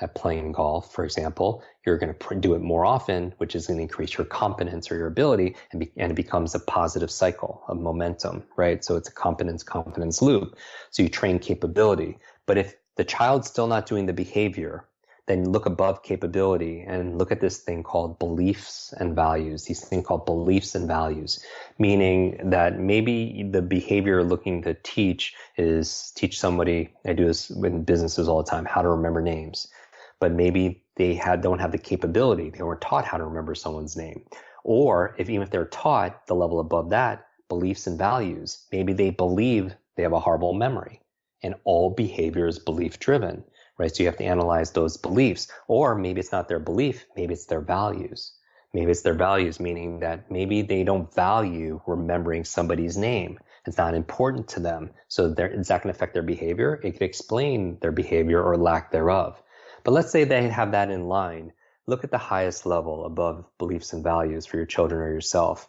at playing golf, for example, you're going to do it more often, which is going to increase your competence or your ability, and it becomes a positive cycle of momentum, right? So it's a competence loop. So you train capability. But if the child's still not doing the behavior, then look above capability and look at this thing called beliefs and values, these things called beliefs and values, meaning that maybe the behavior you're looking to teach is teach somebody, I do this in businesses all the time, how to remember names. But maybe they don't have the capability. They weren't taught how to remember someone's name. Or even if they're taught the level above that, beliefs and values, maybe they believe they have a horrible memory. And all behavior is belief driven, right? So you have to analyze those beliefs. Or maybe it's not their belief, maybe it's their values. Maybe it's their values, meaning that maybe they don't value remembering somebody's name. It's not important to them. So is that going to affect their behavior? It could explain their behavior or lack thereof. But let's say they have that in line. Look at the highest level above beliefs and values for your children or yourself.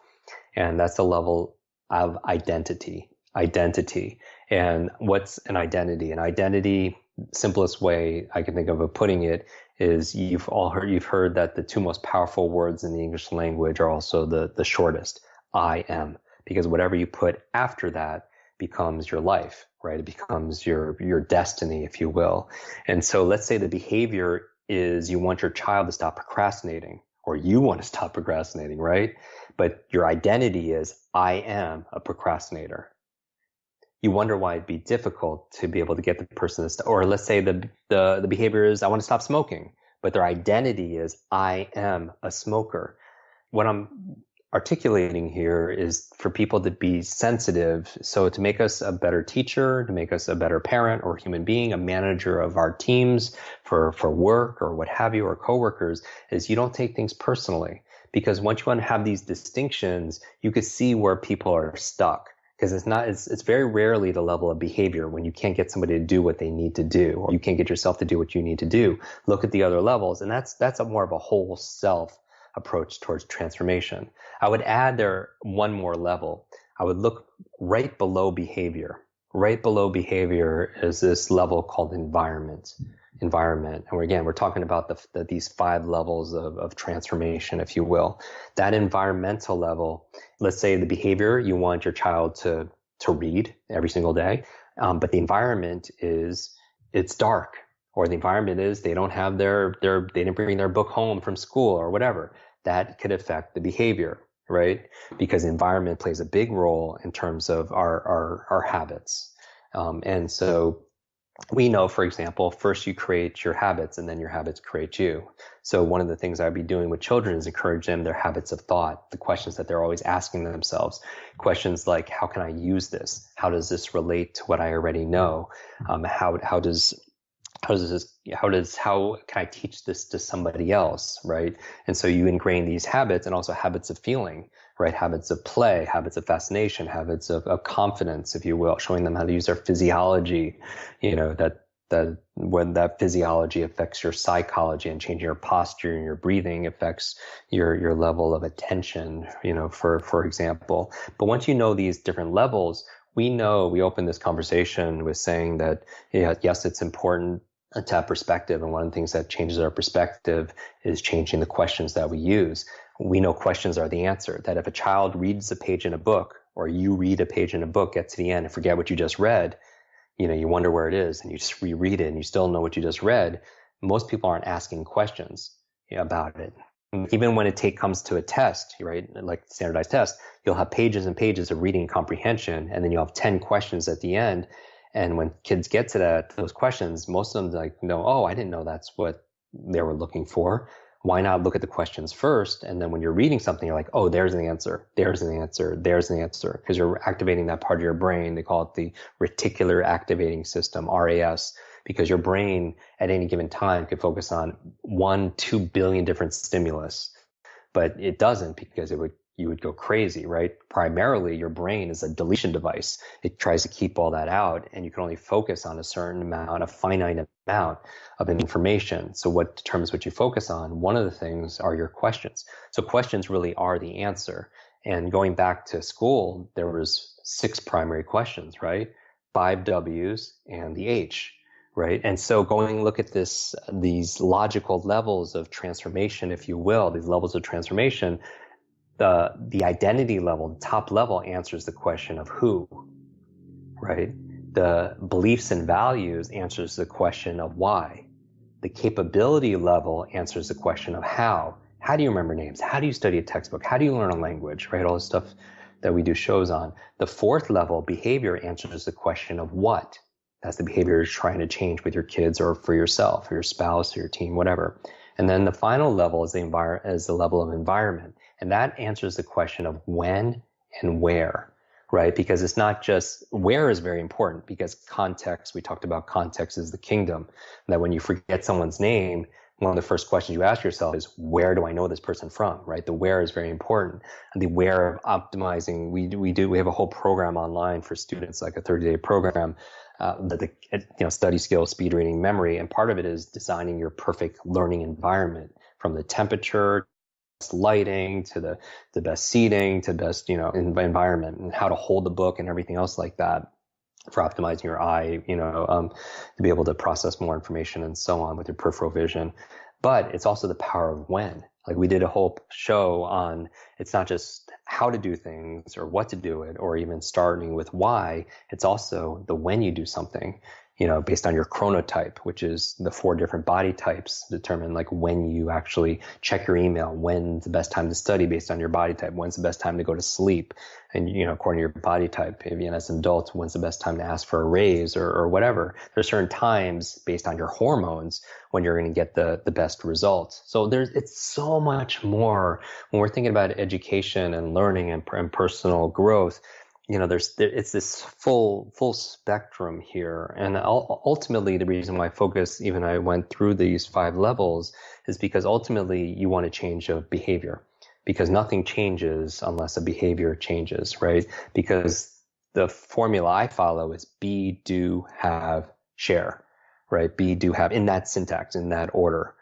And that's the level of identity. Identity. And what's an identity? An identity, simplest way I can think of putting it is you've heard that the two most powerful words in the English language are also the shortest. I am. Because whatever you put after that becomes your life, right? It becomes your destiny, if you will. And so let's say the behavior is you want your child to stop procrastinating, or you want to stop procrastinating, right? But your identity is I am a procrastinator. You wonder why it'd be difficult to be able to get the person to stop. Or let's say the behavior is I want to stop smoking, but their identity is I am a smoker. What I'm articulating here is for people to be sensitive. So to make us a better teacher, to make us a better parent or human being, a manager of our teams for work or what have you, or coworkers, is you don't take things personally. Because once you want to have these distinctions, you can see where people are stuck. Because it's very rarely the level of behavior when you can't get somebody to do what they need to do, or you can't get yourself to do what you need to do. Look at the other levels, and that's more of a whole self approach towards transformation. I would add there one more level. I would look right below behavior. Right below behavior is this level called environment. And we're talking about these 5 levels of transformation, if you will. That environmental level, let's say the behavior, you want your child to read every single day, but the environment is it's dark, or the environment is they don't have they didn't bring their book home from school or whatever. That could affect the behavior, right? Because the environment plays a big role in terms of our habits, and so. We know, for example, first you create your habits and then your habits create you. So one of the things I'd be doing with children is encourage them their habits of thought, the questions that they're always asking themselves. Questions like, how can I use this? How does this relate to what I already know? How can I teach this to somebody else, right? And so you ingrain these habits and also habits of feeling, right? Habits of play, habits of fascination, habits of confidence, if you will, showing them how to use their physiology, that when that physiology affects your psychology, and changing your posture and your breathing affects your level of attention, for example. But once you know these different levels, we open this conversation with saying that, yes, it's important to have perspective. And one of the things that changes our perspective is changing the questions that we use. We know questions are the answer, that if a child reads a page in a book, or you read a page in a book, get to the end and forget what you just read, you wonder where it is, and you just reread it and you still know what you just read. Most people aren't asking questions about it. Even when it comes to a test, right, like standardized test, you'll have pages and pages of reading comprehension, and then you'll have 10 questions at the end. And when kids get to those questions, most of them I didn't know that's what they were looking for. Why not look at the questions first? And then when you're reading something, you're like, oh, there's an answer, there's an answer, there's an answer. Because you're activating that part of your brain. They call it the reticular activating system, RAS, because your brain at any given time could focus on 1-2 billion different stimulus. But it doesn't, because you would go crazy, right? Primarily, your brain is a deletion device. It tries to keep all that out, and you can only focus on a certain amount, a finite amount of information. So what determines what you focus on? One of the things are your questions. So questions really are the answer. And going back to school, there was 6 primary questions, right? 5 W's and the H, right? And so look at these logical levels of transformation, if you will, these levels of transformation. The identity level, the top level, answers the question of who, right? The beliefs and values answers the question of why. The capability level answers the question of how. How do you remember names? How do you study a textbook? How do you learn a language, right? All the stuff that we do shows on. The fourth level, behavior, answers the question of what. That's the behavior you're trying to change with your kids or for yourself, or your spouse, or your team, whatever. And then the final level is the level of environment. And that answers the question of when and where, right? Because it's not just where is very important, because context, we talked about context is the kingdom. That when you forget someone's name, one of the first questions you ask yourself is, where do I know this person from, right? The where is very important. And the where of optimizing, we have a whole program online for students, like a 30-day program, study skills, speed reading, memory. And part of it is designing your perfect learning environment, from the temperature, lighting, to the best seating, to best, environment, and how to hold the book and everything else like that, for optimizing your eye, to be able to process more information and so on with your peripheral vision. But it's also the power of when. Like, we did a whole show on, it's not just how to do things or what to do it, or even starting with why. It's also the when you do something, based on your chronotype, which is the 4 different body types determine like when you actually check your email, when's the best time to study based on your body type, when's the best time to go to sleep. And, according to your body type, maybe as an adult, when's the best time to ask for a raise or whatever. There's certain times based on your hormones when you're going to get the best results. So it's so much more when we're thinking about education and learning and personal growth. It's this full spectrum here. And ultimately, the reason why I went through these 5 levels is because ultimately you want to change a behavior, because nothing changes unless a behavior changes, right? Because the formula I follow is be, do, have, share, right? Be, do, have, in that syntax, in that order.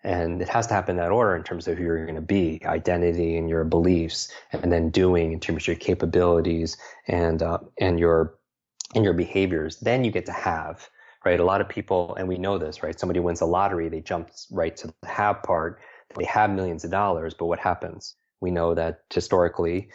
And it has to happen in that order in terms of who you're going to be, identity and your beliefs, and then doing in terms of your capabilities and your behaviors. Then you get to have, right? A lot of people, and we know this, right? Somebody wins the lottery, they jump right to the have part. They have millions of dollars, but what happens? We know that historically,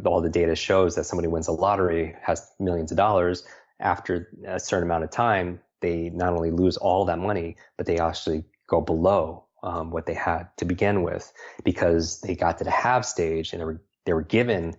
all the data shows that somebody wins a lottery, has millions of dollars. After a certain amount of time, they not only lose all that money, but they actually go below what they had to begin with, because they got to the have stage and they were given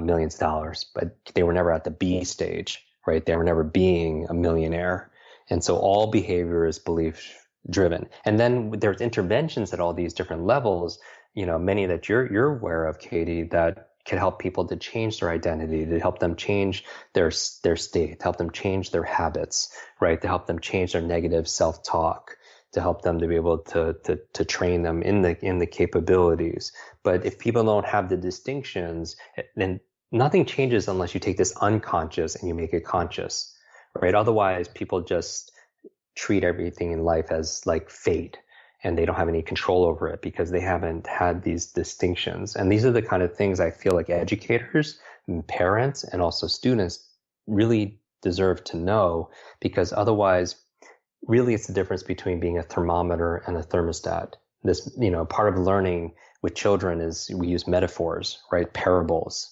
millions of dollars, but they were never at the be stage, right? They were never being a millionaire. And so all behavior is belief driven. And then there's interventions at all these different levels, many that you're aware of, Katie, that can help people to change their identity, to help them change their state, to help them change their habits, right? To help them change their negative self-talk, to help them to be able to train them in the capabilities. But if people don't have the distinctions, then nothing changes unless you take this unconscious and you make it conscious, right? Otherwise, people just treat everything in life as like fate, and they don't have any control over it because they haven't had these distinctions. And these are the kind of things I feel like educators and parents and also students really deserve to know, because otherwise, really, it's the difference between being a thermometer and a thermostat. This, part of learning with children is we use metaphors, right? Parables.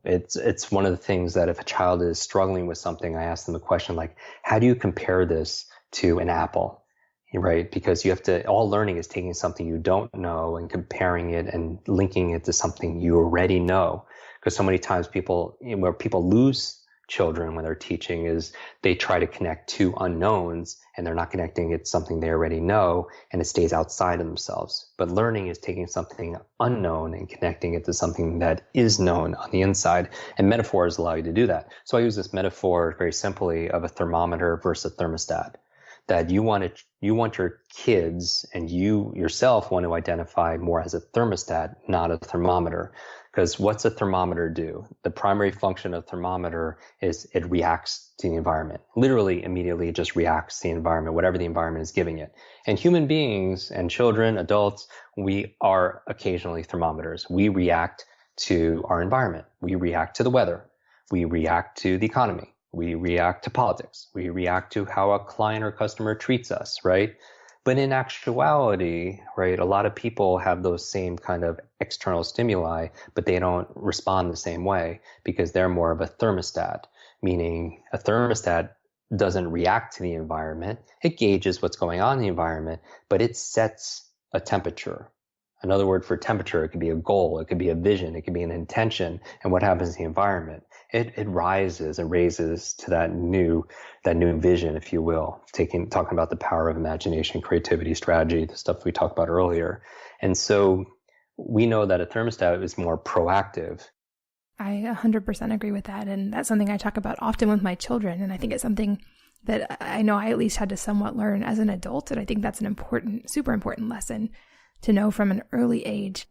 It's one of the things that if a child is struggling with something, I ask them a question like, how do you compare this to an apple, right? Because all learning is taking something you don't know and comparing it and linking it to something you already know. Because so many times where people lose children when they're teaching is they try to connect 2 unknowns, and they're not connecting it to something they already know, and it stays outside of themselves. But learning is taking something unknown and connecting it to something that is known on the inside, and metaphors allow you to do that. So I use this metaphor very simply of a thermometer versus a thermostat, that you want your kids and you yourself want to identify more as a thermostat, not a thermometer. Because what's a thermometer do? The primary function of thermometer is it reacts to the environment. Literally, immediately, it just reacts to the environment, whatever the environment is giving it. And human beings and children, adults, we are occasionally thermometers. We react to our environment. We react to the weather. We react to the economy. We react to politics. We react to how a client or customer treats us, right? But in actuality, right, a lot of people have those same kind of external stimuli, but they don't respond the same way because they're more of a thermostat, meaning a thermostat doesn't react to the environment. It gauges what's going on in the environment, but it sets a temperature. Another word for temperature, it could be a goal, it could be a vision, it could be an intention, and what happens in the environment. It rises and raises to that new vision, if you will, talking about the power of imagination, creativity, strategy, the stuff we talked about earlier. And so we know that a thermostat is more proactive. I 100% agree with that. And that's something I talk about often with my children. And I think it's something that I know I at least had to somewhat learn as an adult. And I think that's an important, super important lesson to know from an early age.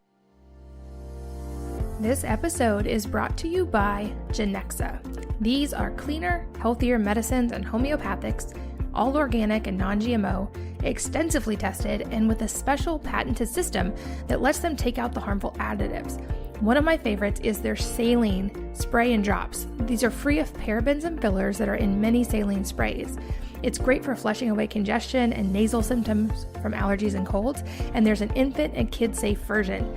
This episode is brought to you by Genexa. These are cleaner, healthier medicines and homeopathics, all organic and non-GMO, extensively tested, and with a special patented system that lets them take out the harmful additives. One of my favorites is their saline spray and drops. These are free of parabens and fillers that are in many saline sprays. It's great for flushing away congestion and nasal symptoms from allergies and colds, and there's an infant and kid-safe version.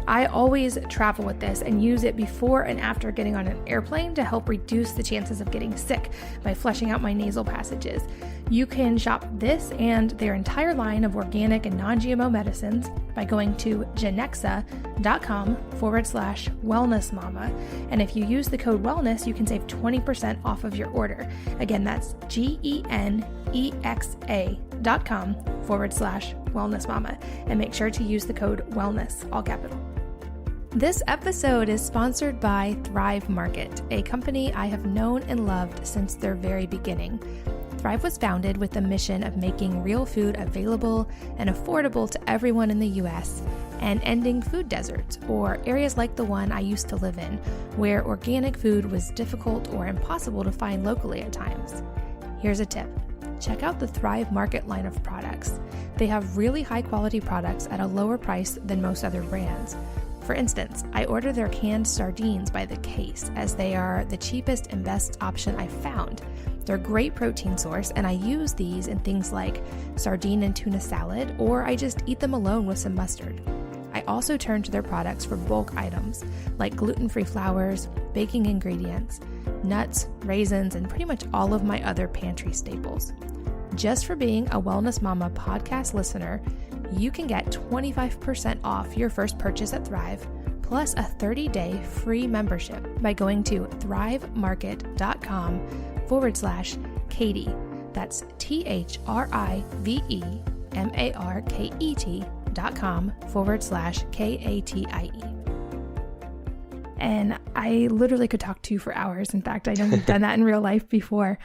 I always travel with this and use it before and after getting on an airplane to help reduce the chances of getting sick by flushing out my nasal passages. You can shop this and their entire line of organic and non-GMO medicines by going to genexa.com/wellnessmama. And if you use the code wellness, you can save 20% off of your order. Again, that's genexa.com/wellnessmama. And make sure to use the code wellness, all capital. This episode is sponsored by Thrive Market, a company I have known and loved since their very beginning. Thrive was founded with the mission of making real food available and affordable to everyone in the U.S. and ending food deserts, or areas like the one I used to live in, where organic food was difficult or impossible to find locally at times. Here's a tip. Check out the Thrive Market line of products. They have really high quality products at a lower price than most other brands. For instance, I order their canned sardines by the case as they are the cheapest and best option I've found. They're a great protein source, and I use these in things like sardine and tuna salad, or I just eat them alone with some mustard. I also turn to their products for bulk items like gluten-free flours, baking ingredients, nuts, raisins, and pretty much all of my other pantry staples. Just for being a Wellness Mama podcast listener, you can get 25% off your first purchase at Thrive, plus a 30-day free membership by going to thrivemarket.com/Katie. That's thrivemarket.com/KATIE. And I literally could talk to you for hours. In fact, I know we've done that in real life before.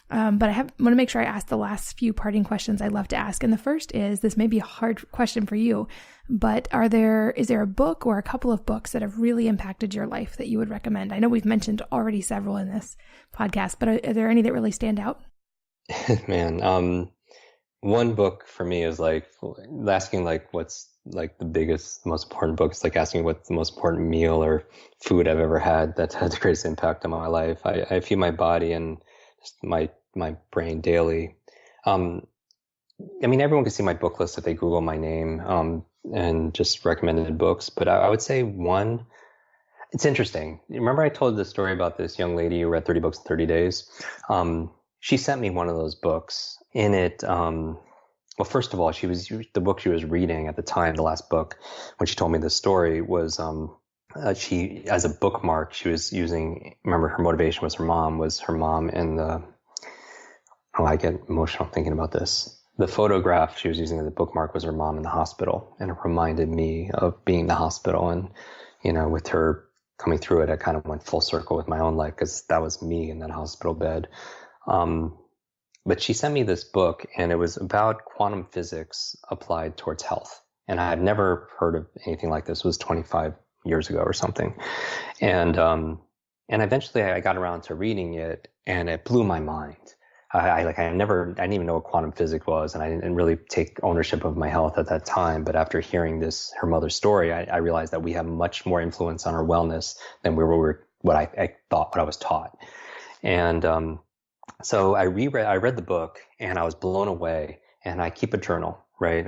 But I want to make sure I ask the last few parting questions I love to ask. And the first is, this may be a hard question for you, but is there a book or a couple of books that have really impacted your life that you would recommend? I know we've mentioned already several in this podcast, but are there any that really stand out? Man, one book for me is like asking like what's like the biggest, most important book. It's like asking what's the most important meal or food I've ever had that's had the greatest impact on my life. I feed my body and just my brain daily. I mean, everyone can see my book list if they Google my name and just recommended books. But I would say one, it's interesting. Remember I told the story about this young lady who read 30 books in 30 days? She sent me one of those books. In it, well, first of all, the book she was reading at the time, the last book, when she told me this story was she, as a bookmark, she was using, remember her motivation was her mom in the, I get emotional thinking about this. The photograph she was using as a bookmark was her mom in the hospital. And it reminded me of being in the hospital. And, with her coming through it, I kind of went full circle with my own life because that was me in that hospital bed. But she sent me this book, and it was about quantum physics applied towards health. And I had never heard of anything like this. It was 25 years ago or something. And eventually I got around to reading it, and it blew my mind. I didn't even know what quantum physics was, and I didn't really take ownership of my health at that time. But after hearing her mother's story, I realized that we have much more influence on our wellness than what I was taught. And So I read the book and I was blown away, and I keep a journal, right?